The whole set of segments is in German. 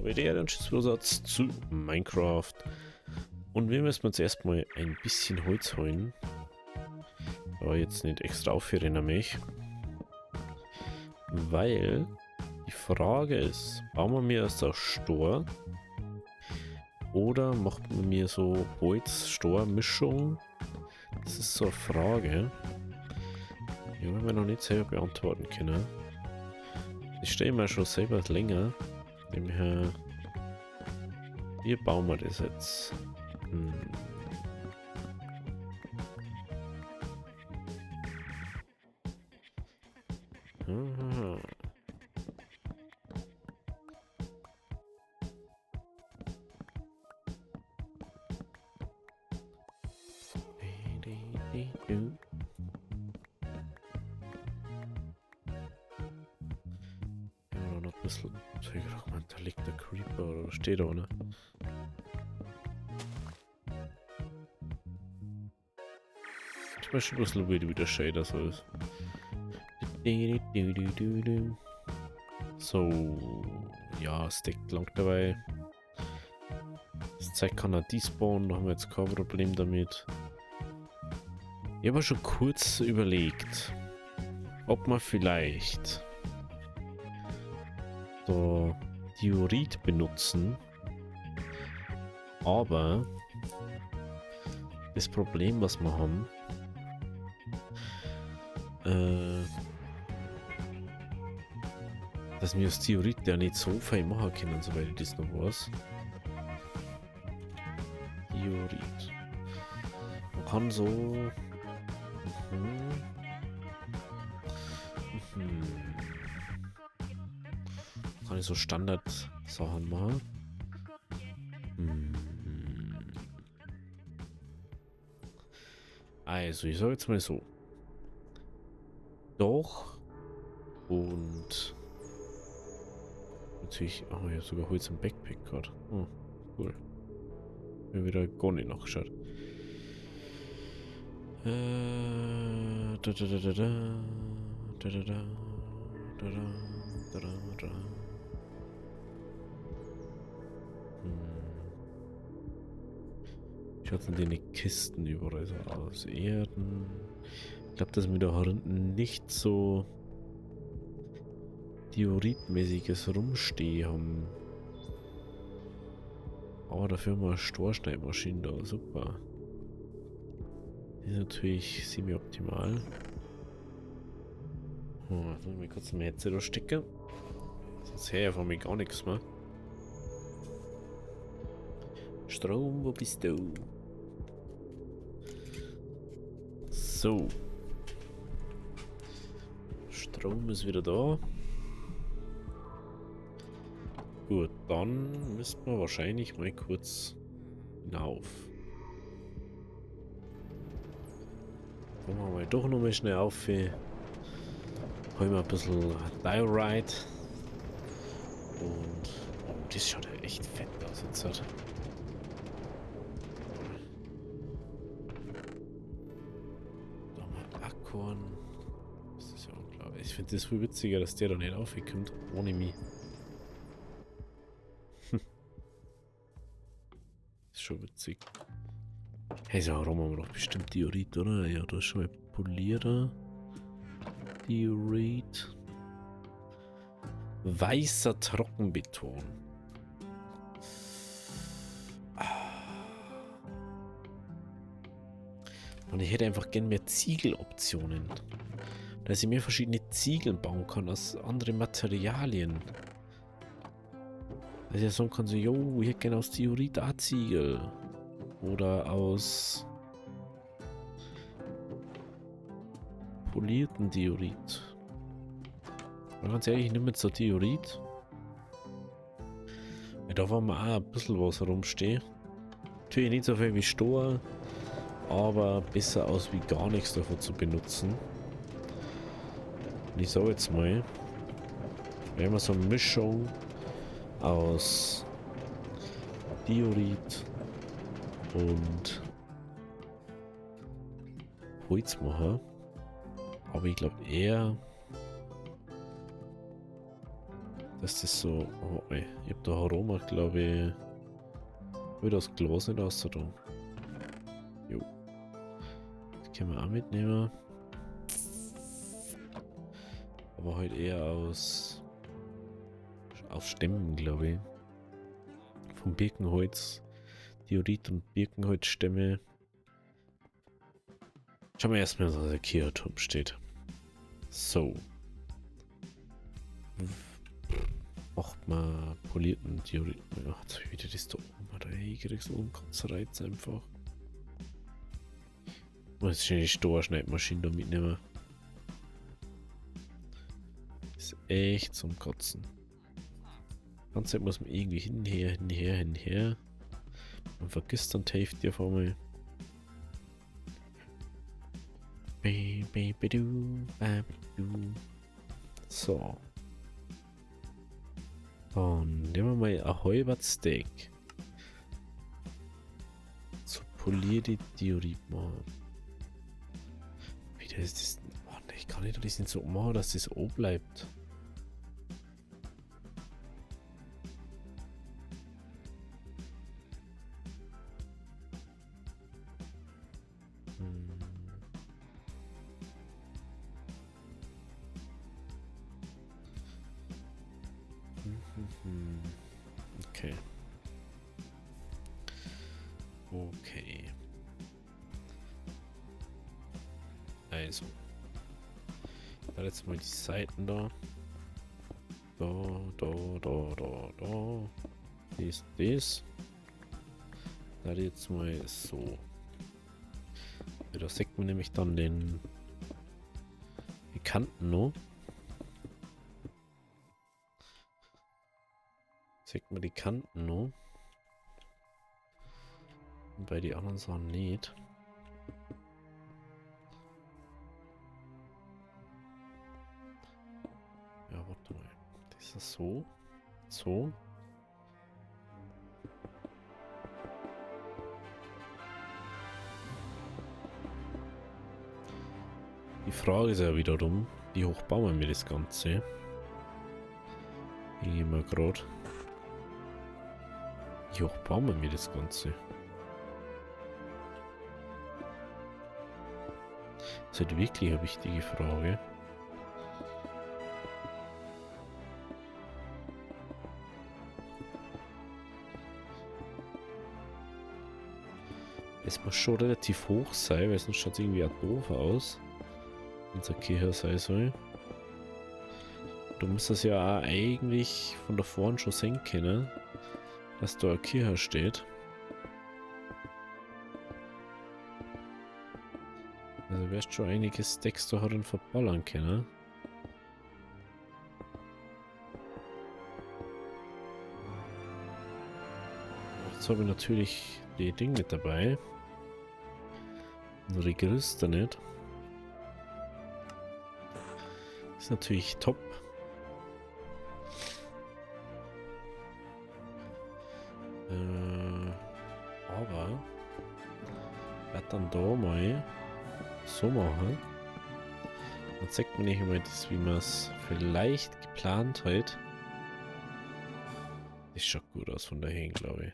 WDR und Schiffsbesatz zu Minecraft. Und wir müssen uns erstmal ein bisschen Holz holen. Aber jetzt nicht extra aufrennen mich. Weil die Frage ist, bauen wir mir erst ein Stor oder macht man mir so Holz-Stor-Mischung? Das ist so eine Frage. Die haben wir noch nicht selber beantworten können. Ich stelle mir schon selber länger. Demher, wie bauen wir das jetzt? Aha. Ja, noch ein bisschen. Da liegt der Creeper oder steht da, ne? Ich weiß schon, was wie der Shader so ist. So, ja, Stack lang dabei. Das Zeit kann er despawnen, da haben wir jetzt kein Problem damit. Ich habe schon kurz überlegt, ob man vielleicht so Diorit benutzen, aber das Problem, was wir haben, dass wir das Diorit ja nicht so fein machen können, soweit ich das noch weiß. Diorit. Man kann so... Kann ich so Standard-Sachen machen. Also, ich sage jetzt mal so. Doch. Und natürlich, oh, ich habe sogar Holz im Backpack gerade. Oh, cool. Ich habe wieder gar nicht nachgeschaut. Schaut in den Kisten überall so aus. Erden. Ich glaube, dass wir da hinten nicht so Dioritmäßiges Rumstehen haben. Aber dafür haben wir eine Storschneidmaschine da. Super. Die ist natürlich semi-optimal. Jetzt muss ich mir kurz mein Headset stecken. Sonst höre ich von mir gar nichts mehr. Strom, wo bist du? So. Strom ist wieder da. Gut, dann müssten wir wahrscheinlich mal kurz hinauf. Kommen wir mal doch noch mal schnell auf. Holen wir ein bisschen Diorite. Und oh, das schaut ja echt fett aus jetzt. Halt. Da haben wir Akorn. Das ist ja unglaublich. Ich finde das viel witziger, dass der da nicht aufkommt. Ohne mich. Ist schon witzig. Hey, so warum haben wir doch bestimmt Diorit, oder? Ja, da ist schon mal Polierer. Diorit. Weißer Trockenbeton. Und ich hätte einfach gern mehr Ziegeloptionen. Dass ich mehr verschiedene Ziegel bauen kann aus anderen Materialien. Dass ich sagen kann, so, jo, ich hätte gerne aus Diorit auch Ziegel. Oder aus polierten Diorit. Aber ganz ehrlich, ich nehme jetzt so Diorit. Weil da war mal auch ein bisschen was rumstehen. Natürlich nicht so viel wie Stor, aber besser aus wie gar nichts davon zu benutzen. Und ich sage jetzt mal, wenn wir so eine Mischung aus Diorit und Holz machen, aber ich glaube eher, Das ist so. Oh, ey. Ich hab da Aroma, glaube ich. Will das Glas nicht raus da. Jo. Das können wir auch mitnehmen. Aber halt eher aus Stämmen, glaube ich. Vom Birkenholz. Diorit und Birkenholzstämme. Schauen wir erstmal, was der Kirchturm steht. So. Macht man polierten Diorit. Ja, jetzt habe ich wieder das da oben. Da ich krieg so einen Kotzreiz einfach. Muss ich die Storschneidmaschine da mitnehmen. Ist echt zum Kotzen. Die ganze Zeit muss man irgendwie hinher. Man vergisst dann die Hälfte auf einmal. So. Und nehmen wir mal ein halbes Steak. So polierte Diorit machen. Wie das ist das? Oh, nee, ich kann nicht das nicht so machen, dass das oben bleibt. Okay. Okay. Also. Jetzt mal die Seiten da. Da. Das. Da jetzt mal so. Da sieht man nämlich dann die Kanten noch. Sieht man die Kanten noch. Und bei den anderen Sachen nicht. Ja, warte mal. Das ist so. So. Die Frage ist ja wiederum, wie hoch bauen wir das Ganze? Ich mal gerade. Wie hoch bauen wir das Ganze? Das ist halt wirklich eine wichtige Frage. Es muss schon relativ hoch sein, weil sonst schaut es irgendwie auch doof aus. Unser Kirche sein soll. Du musst das ja auch eigentlich von da vorne schon sehen können, dass da eine Kirche steht. Also wirst schon einiges Text da herin verballern können. Jetzt habe ich natürlich die Dinge mit dabei. Nur die Gerüste nicht. Ist natürlich top. Aber ich werde dann da mal so machen. Dann zeigt man nicht immer das, wie man es vielleicht geplant hat. Das schaut gut aus von dahin, glaube ich.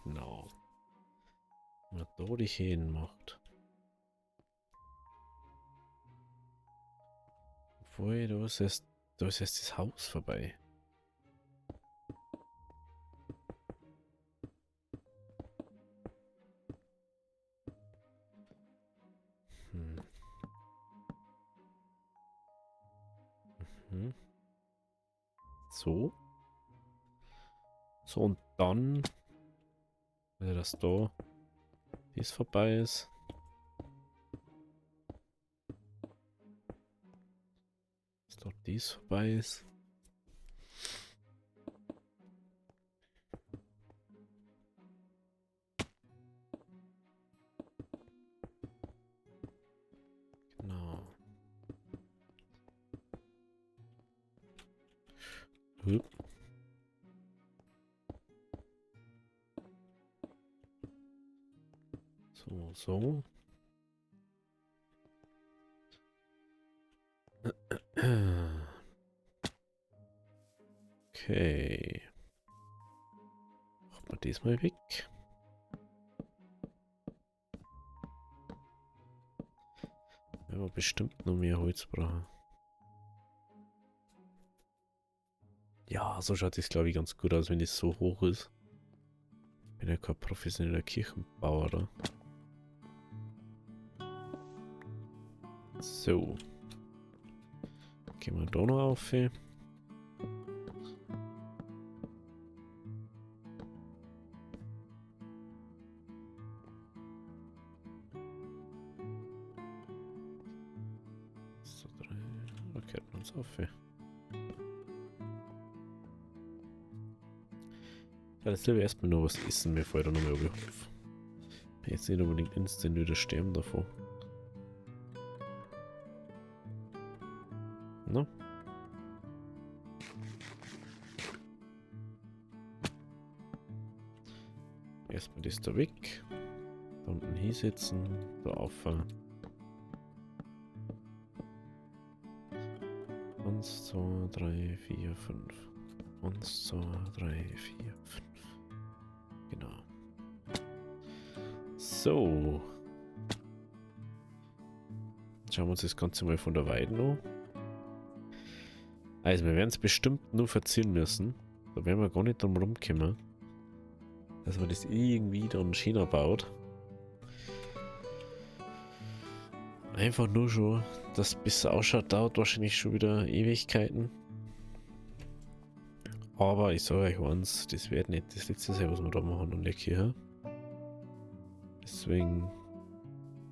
Genau. Wenn man da die Hähnen macht. Obwohl, da ist erst das Haus vorbei. So. So, und dann, wenn das da dies vorbei ist. Dass dort dies vorbei ist. Genau. Hüp. So. Okay. Machen wir das mal weg. Wir haben bestimmt noch mehr Holz brauchen. Ja, so schaut es glaube ich ganz gut aus, wenn es so hoch ist. Ich bin ja kein professioneller Kirchenbauer da. So. Gehen wir da noch auf. So, 3. Okay, uns auf. Ja, jetzt will ich erstmal noch was essen, bevor ich da nochmal überhaufe. Jetzt nicht unbedingt instant wieder sterben davon. No? Erstmal das da weg. Da unten hinsetzen. Da auffahren. 1, 2, 3, 4, 5. 1, 2, 3, 4, 5. Genau. So. Schauen wir uns das Ganze mal von der Weide an. Also, wir werden es bestimmt nur verziehen müssen. Da werden wir gar nicht drum rumkommen. Dass man das irgendwie dann schöner baut. Einfach nur schon, dass bis es ausschaut, dauert wahrscheinlich schon wieder Ewigkeiten. Aber ich sage euch eins, das wird nicht das letzte sein, was wir da machen an der Kirche. Deswegen,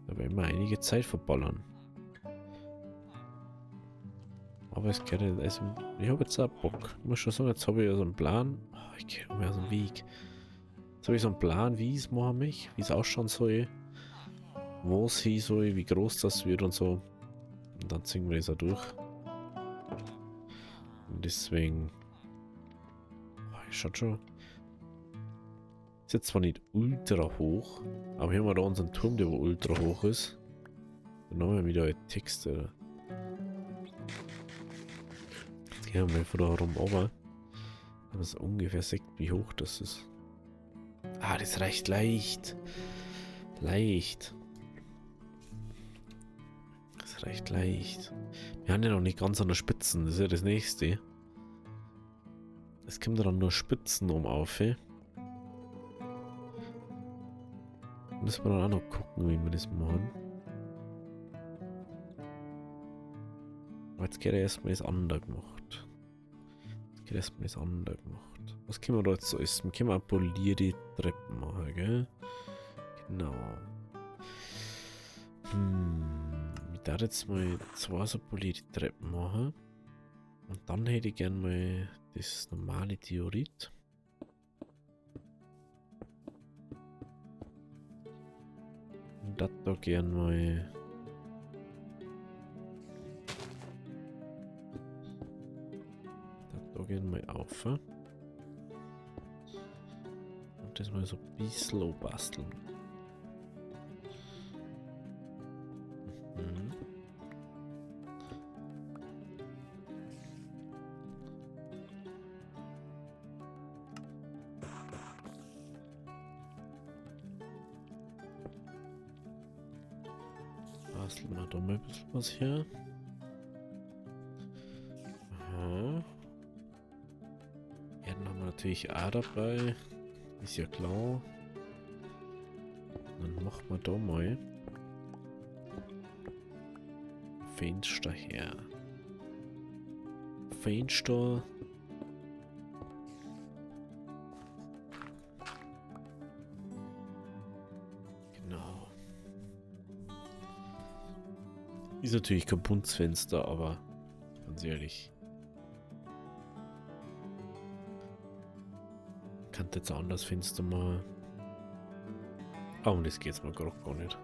da werden wir einige Zeit verballern. Aber es geht nicht, also ich habe jetzt auch Bock. Ich muss schon sagen, jetzt habe ich ja so einen Plan. Oh, ich gehe mir aus dem Weg. Jetzt habe ich so einen Plan, wie ich es machen möchte, wie es ausschauen soll, wo es hin soll, wie groß das wird und so. Und dann ziehen wir das auch durch. Und deswegen, oh, schaut schon. Ist jetzt zwar nicht ultra hoch, aber hier haben wir da unseren Turm, der wo ultra hoch ist. Dann haben wir wieder Texte. Jetzt gehen wir mal von da rum runter. Dass es ungefähr sieht, wie hoch das ist. Ah, das reicht leicht. Leicht. Das reicht leicht. Wir haben ja noch nicht ganz an der Spitzen, das ist ja das nächste. Es kommt dann nur Spitzen auf. Müssen wir dann auch noch gucken, wie wir das machen. Aber jetzt geht er erstmal das andere gemacht. Was können wir da jetzt so essen? Können wir auch polierte Treppen machen, gell? Genau. Ich darf jetzt mal 2 so polierte Treppen machen. Und dann hätte ich gern mal das normale Diorit. Und das da gern mal. Das da gern mal auf. Und das mal so ein bisschen basteln. Basteln wir da mal ein bisschen was hier. Aha. Erden haben wir natürlich auch dabei. Ist ja klar. Dann machen wir da mal Fenster her. Fenster. Genau. Ist natürlich kein Buntsfenster, aber ganz ehrlich. Kann jetzt auch das Fenster mal. Oh, und das geht's mal gerade gar nicht.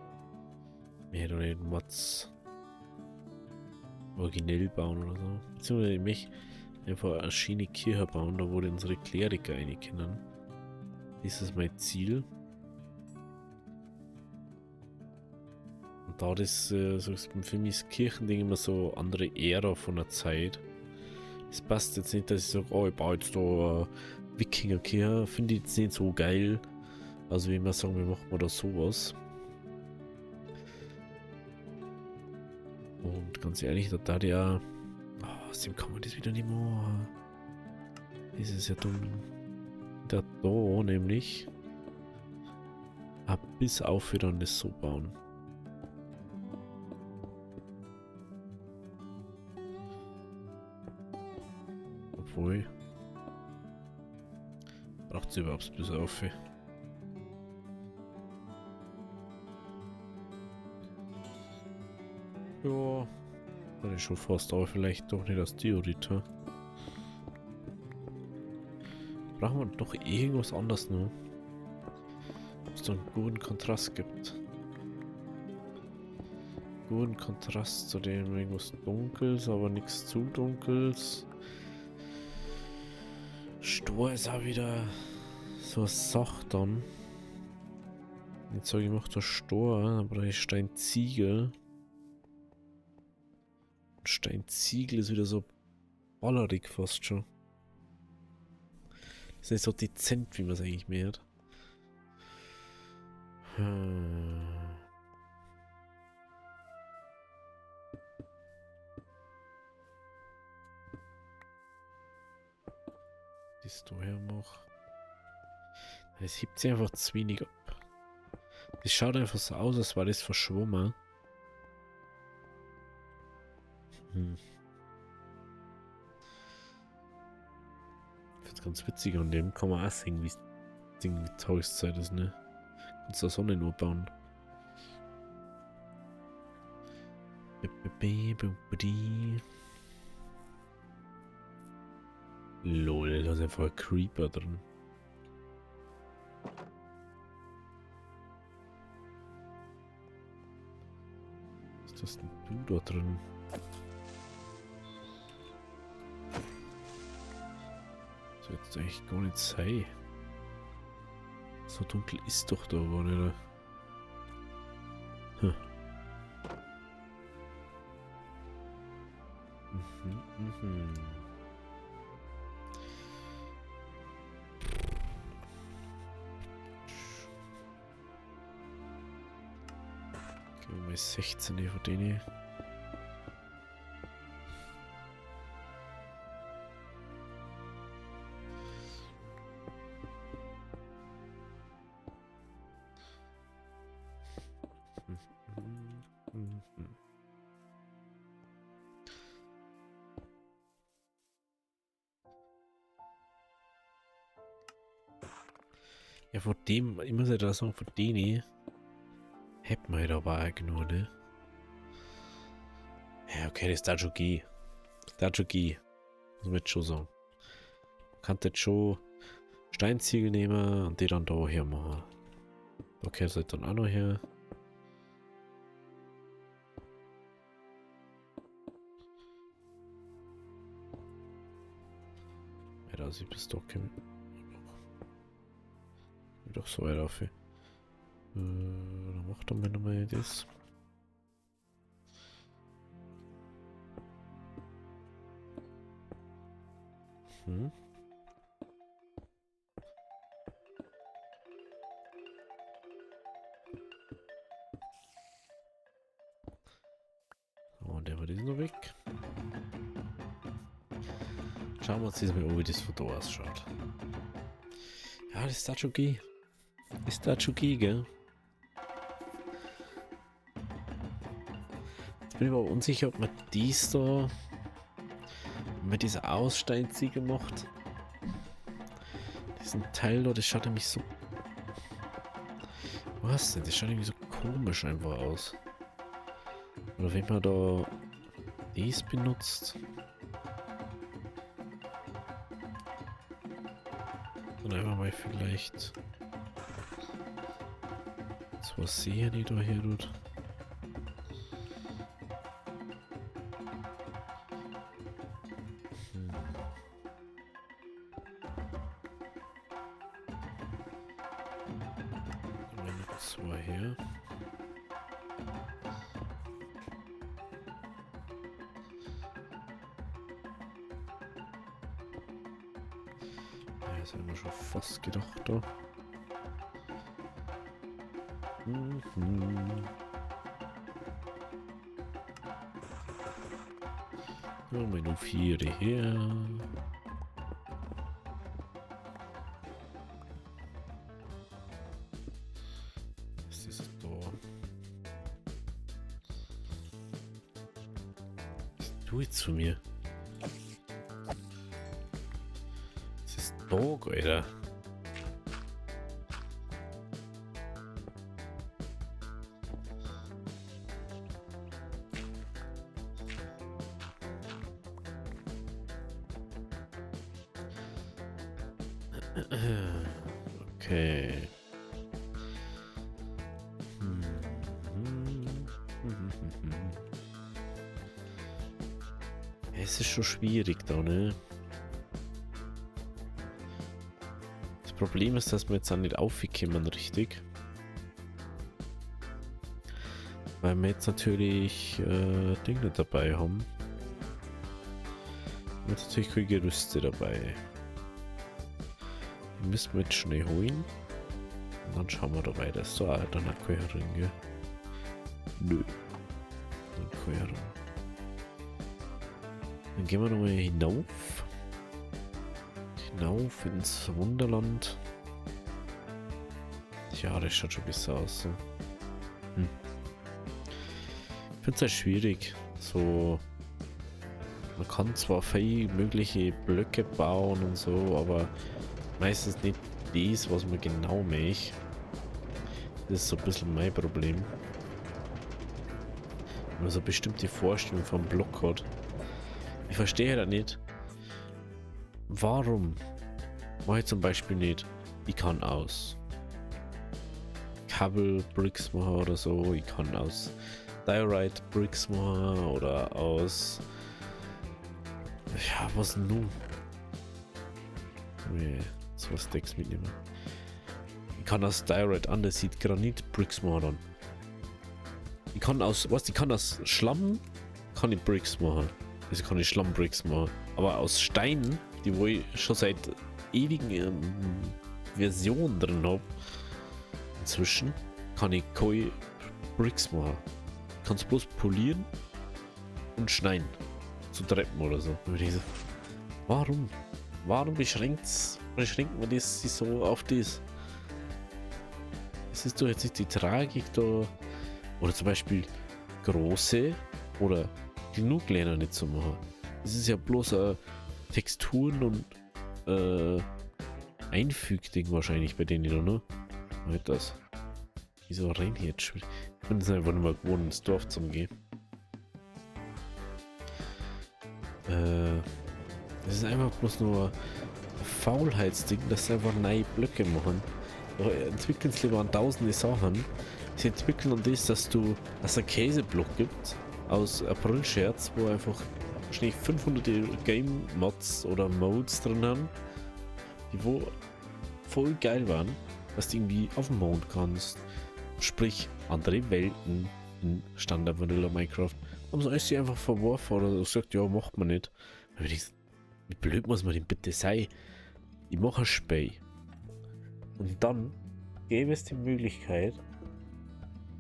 Wir hätten nicht Mods originell bauen oder so. Beziehungsweise ich möchte einfach eine schöne Kirche bauen, da wo die unsere Kleriker rein können. Das ist mein Ziel. Und da das so für mich das Kirchending immer so andere Ära von der Zeit. Es passt jetzt nicht, dass ich sage, oh, ich baue jetzt da Wikinger-Kirche. Finde ich jetzt nicht so geil. Also wie wir sagen, wir machen mal da sowas. Und ganz ehrlich, da tat ja... Oh, aus dem kann man das wieder nicht machen. Das ist ja dumm. Da nämlich... bis auf wir dann das so bauen. Obwohl... Braucht es überhaupt bis auf. Ja, das ist schon fast, aber vielleicht doch nicht als Theorieter. Brauchen wir doch irgendwas anderes noch, was da einen guten Kontrast gibt. Guten Kontrast zu dem irgendwas Dunkles, aber nichts zu Dunkels. Stor ist auch wieder so eine Sache dann. Jetzt sage ich, ich mache da Stor, dann brauche ich Steinziegel. Steinziegel ist wieder so ballerig fast schon. Das ist nicht so dezent, wie man es eigentlich mehr hat. Das da her mache. Es hebt sich einfach zu wenig ab. Das schaut einfach so aus, als war das verschwommen. Ich finde es ganz witzig, an dem kann man auch sehen, wie die Tageszeit ist, ne? Kannst du Sonne nur bauen. Lol, da ist einfach ein Creeper drin. Was ist das denn du da drin? Das wird jetzt eigentlich gar nicht sein. So dunkel ist doch da gar nicht. Hm. Gehen wir mal 16 von denen. Ja, von dem, ich muss ja da sagen, von denen hätten wir da aber auch genug, ne? Ja, okay, das darf schon gehen. Das darf schon gehen. Muss man jetzt schon sagen. Man kann jetzt schon Steinziegel nehmen und die dann da her machen. Da gehört es halt dann auch noch her. Ja, da sieht bis da kommen. Doch so weit auf. Dann macht er mir nochmal das. Und der war das noch weg. Schauen wir uns das mal an, wie das von da ausschaut. Ja, das ist da schon gehen. Ist da schon gehen, gell? Jetzt bin ich aber unsicher, ob man dies da mit dieser Aussteinziegel macht. Diesen Teil da, das schaut nämlich so... Was denn? Das schaut irgendwie so komisch einfach aus. Oder wenn man da dies benutzt. Dann einfach mal vielleicht... So was sehen die da her tut. Zwei her. Das haben wir schon fast gedacht da. Mhm. Ja, meine 4 her. Was ist da? Was tut jetzt zu mir? Was ist da, Alter? Okay. Es ist schon schwierig da, ne? Das Problem ist, dass wir jetzt auch nicht aufgekommen richtig. Weil wir jetzt natürlich Dinge dabei haben. Wir haben jetzt natürlich keine Gerüste dabei. Die müssen wir jetzt schnell holen. Und dann schauen wir da weiter. Ist da dann auch kein Ring, gell? Nö. Dann kein Ring. Dann gehen wir nochmal hinauf. Hinauf ins Wunderland. Ja, das schaut schon besser aus. So. Ich finde es halt schwierig. So. Man kann zwar viele mögliche Blöcke bauen und so, aber meistens nicht das, was man genau möchte. Das ist so ein bisschen mein Problem. Wenn man so eine bestimmte Vorstellung vom Block hat. Ich verstehe halt nicht, warum mache ich zum Beispiel nicht, ich kann aus Cobble Bricks machen oder so, ich kann aus Diorite Bricks machen oder aus, ja, was nun? Nee, so Stacks mitnehmen. Ich kann aus Diorite Andesit Granit Bricks machen dann. Ich kann aus, was, ich kann aus Schlamm, kann ich Bricks machen. Also kann ich Schlammbricks machen. Aber aus Steinen, die wo ich schon seit ewigen Versionen drin habe, inzwischen, kann ich keine Bricks machen. Ich kann es bloß polieren und schneiden. Zu Treppen oder so. Warum? Warum beschränkt man das sich so auf das? Es ist doch jetzt nicht die Tragik da. Oder zum Beispiel große oder genug Länder nicht zu machen. Es ist ja bloß Texturen und Einfügding wahrscheinlich bei denen, oder? Ne? Halt das. Wieso rein jetzt? Ich bin es einfach nicht mehr gewohnt, ins Dorf zu gehen. Das ist einfach bloß nur ein Faulheitsding, dass sie einfach neue Blöcke machen. Aber entwickeln sie lieber an tausende Sachen. Sie entwickeln an das, dass es einen Käseblock gibt aus April-Scherz, wo einfach wahrscheinlich 500 Game-Mods oder Modes drin haben, die wo voll geil waren, dass du irgendwie auf den Mond kannst, sprich andere Welten in Standard Vanilla Minecraft, haben sie alles einfach verworfen oder gesagt, ja, macht man nicht. Wie blöd muss man denn bitte sein? Ich mache ein Spiel und dann gäbe es die Möglichkeit,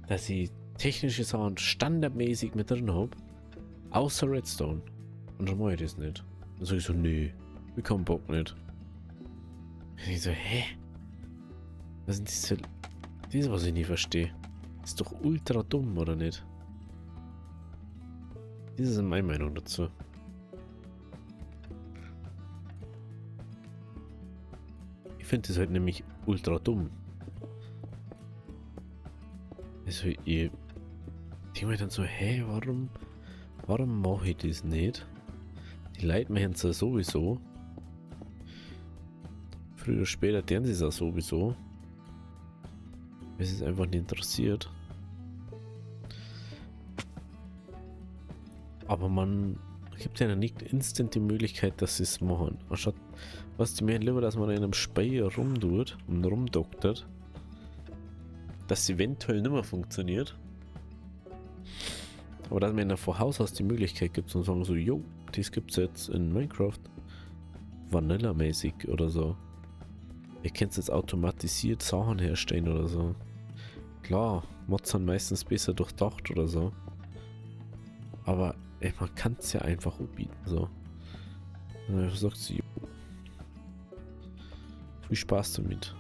dass ich technische Sachen standardmäßig mit drin habe, außer Redstone. Und dann mache ich das nicht. Dann sage ich so, nö, ich kann Bock nicht. Und ich so, hä? Was ist das für... Das, was ich nicht verstehe. Das ist doch ultra dumm, oder nicht? Das ist meine Meinung dazu. Ich finde das halt nämlich ultra dumm. Also ich denke mir dann so, hä, warum mache ich das nicht? Die Leute machen es ja sowieso. Früher oder später tun sie es ja sowieso. Es ist einfach nicht interessiert. Aber man gibt ja nicht instant die Möglichkeit, dass sie es machen. Anstatt, was die mir lieber, dass man in einem Spiel rumtut und rumdoktert, dass es eventuell nicht mehr funktioniert. Aber dass man ja von Haus aus die Möglichkeit gibt und sagen so, jo, das gibt's jetzt in Minecraft. Vanilla-mäßig oder so. Ihr könnt jetzt automatisiert Sachen herstellen oder so. Klar, Mods sind meistens besser durchdacht oder so. Aber ey, man kann es ja einfach anbieten, so. Und dann sagt sie, viel Spaß damit.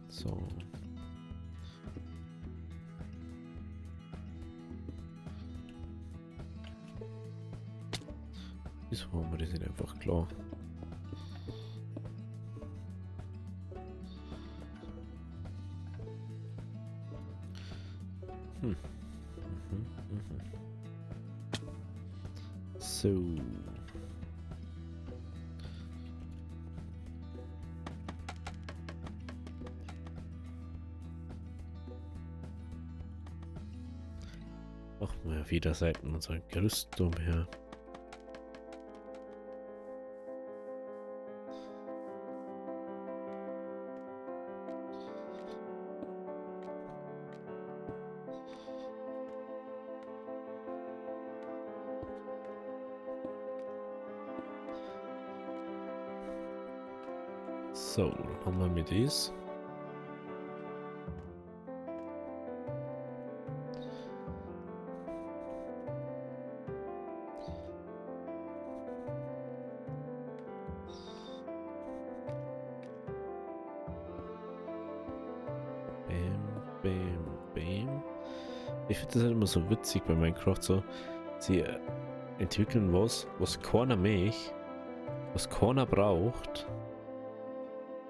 So. Wieso haben wir das nicht einfach klar? So. Machen wir wieder Seiten unserer Gerüstung her. So, dann haben wir mit dies. Bam. Ich finde das halt immer so witzig bei Minecraft so. Sie entwickeln was keiner möchte, was keiner braucht.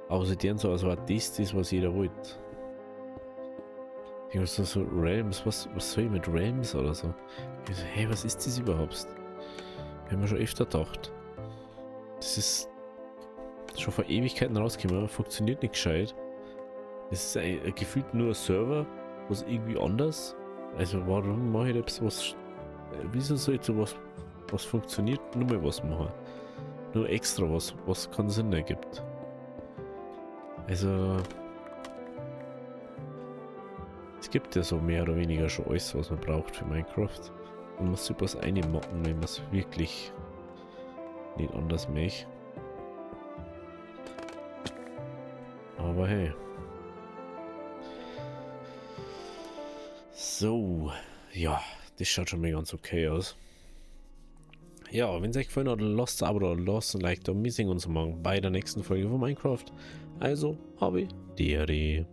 Aber sie tun so, als war das, was jeder wollte. Ich muss so Realms, was soll ich mit Realms oder so? Ich so, hey, was ist das überhaupt? Wir haben ja schon öfter gedacht. Das ist schon vor Ewigkeiten rausgekommen, funktioniert nicht gescheit. Es ist gefühlt nur ein Server, was irgendwie anders. Also warum mache ich das was? Wieso soll ich so was funktioniert, nur mal was machen? Nur extra was keinen Sinn ergibt. Also es gibt ja so mehr oder weniger schon alles, was man braucht für Minecraft. Man muss übers eine mocken, wenn man es wirklich nicht anders möchte. Aber hey. So, ja, das schaut schon mal ganz okay aus. Ja, wenn es euch gefallen hat, lasst ein Abo da, lasst ein Like da. Wir sehen uns morgen bei der nächsten Folge von Minecraft. Also, habe die Ehre.